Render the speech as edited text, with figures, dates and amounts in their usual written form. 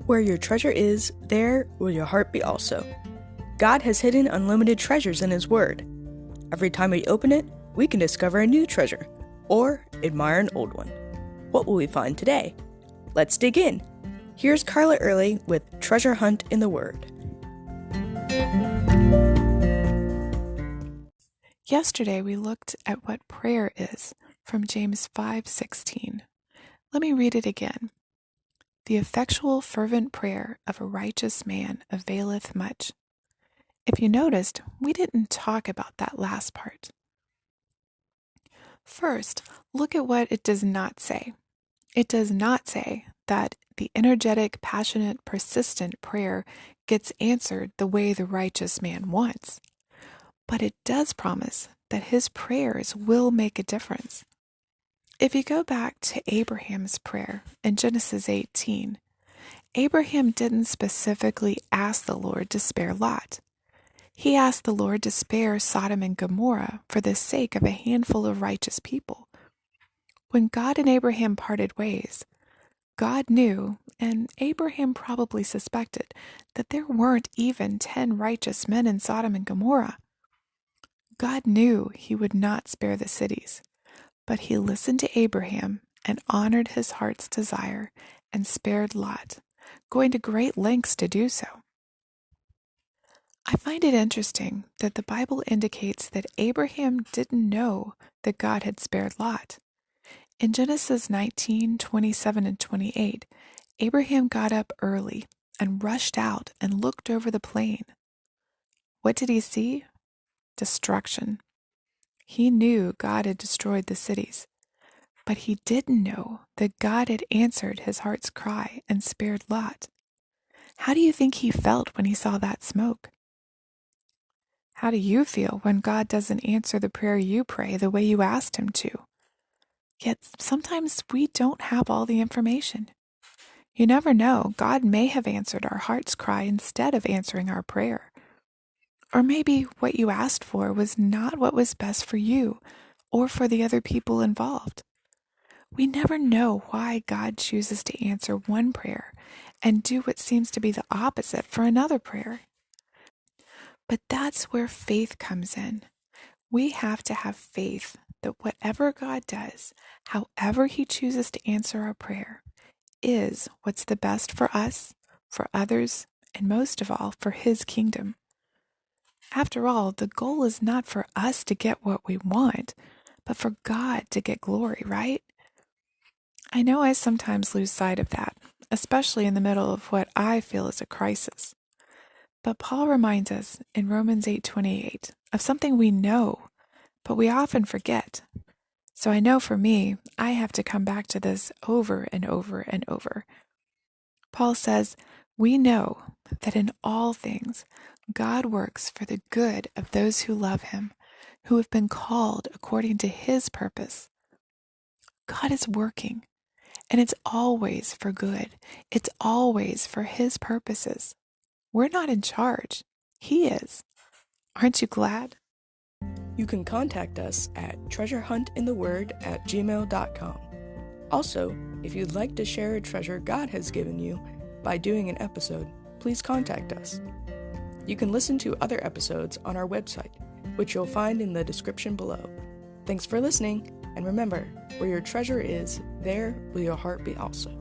Where your treasure is, there will your heart be also. God has hidden unlimited treasures in His Word. Every time we open it, we can discover a new treasure, or admire an old one. What will we find today? Let's dig in. Here's Carla Early with Treasure Hunt in the Word. Yesterday we looked at what prayer is from James 5:16. Let me read it again. The effectual fervent prayer of a righteous man availeth much. If you noticed, we didn't talk about that last part. First, look at what it does not say. It does not say that the energetic, passionate, persistent prayer gets answered the way the righteous man wants. But it does promise that his prayers will make a difference. If you go back to Abraham's prayer in Genesis 18, Abraham didn't specifically ask the Lord to spare Lot. He asked the Lord to spare Sodom and Gomorrah for the sake of a handful of righteous people. When God and Abraham parted ways, God knew, and Abraham probably suspected, that there weren't even 10 righteous men in Sodom and Gomorrah. God knew He would not spare the cities, but He listened to Abraham and honored his heart's desire and spared Lot, going to great lengths to do so. I find it interesting that the Bible indicates that Abraham didn't know that God had spared Lot. In Genesis 19:27 and 28, Abraham got up early and rushed out and looked over the plain. What did he see? Destruction. He knew God had destroyed the cities, but he didn't know that God had answered his heart's cry and spared Lot. How do you think he felt when he saw that smoke? How do you feel when God doesn't answer the prayer you pray the way you asked Him to? Yet sometimes we don't have all the information. You never know, God may have answered our heart's cry instead of answering our prayer. Or maybe what you asked for was not what was best for you or for the other people involved. We never know why God chooses to answer one prayer and do what seems to be the opposite for another prayer. But that's where faith comes in. We have to have faith that whatever God does, however He chooses to answer our prayer, is what's the best for us, for others, and most of all, for His kingdom. After all, the goal is not for us to get what we want, but for God to get glory, right? I know I sometimes lose sight of that, especially in the middle of what I feel is a crisis. But Paul reminds us in Romans 8:28 of something we know, but we often forget. So I know for me, I have to come back to this over and over and over. Paul says, we know that in all things, God works for the good of those who love Him, who have been called according to His purpose. God is working, and it's always for good. It's always for His purposes. We're not in charge. He is. Aren't you glad? You can contact us at treasurehuntintheword@gmail.com. Also, if you'd like to share a treasure God has given you by doing an episode, please contact us. You can listen to other episodes on our website, which you'll find in the description below. Thanks for listening, and remember, where your treasure is, there will your heart be also.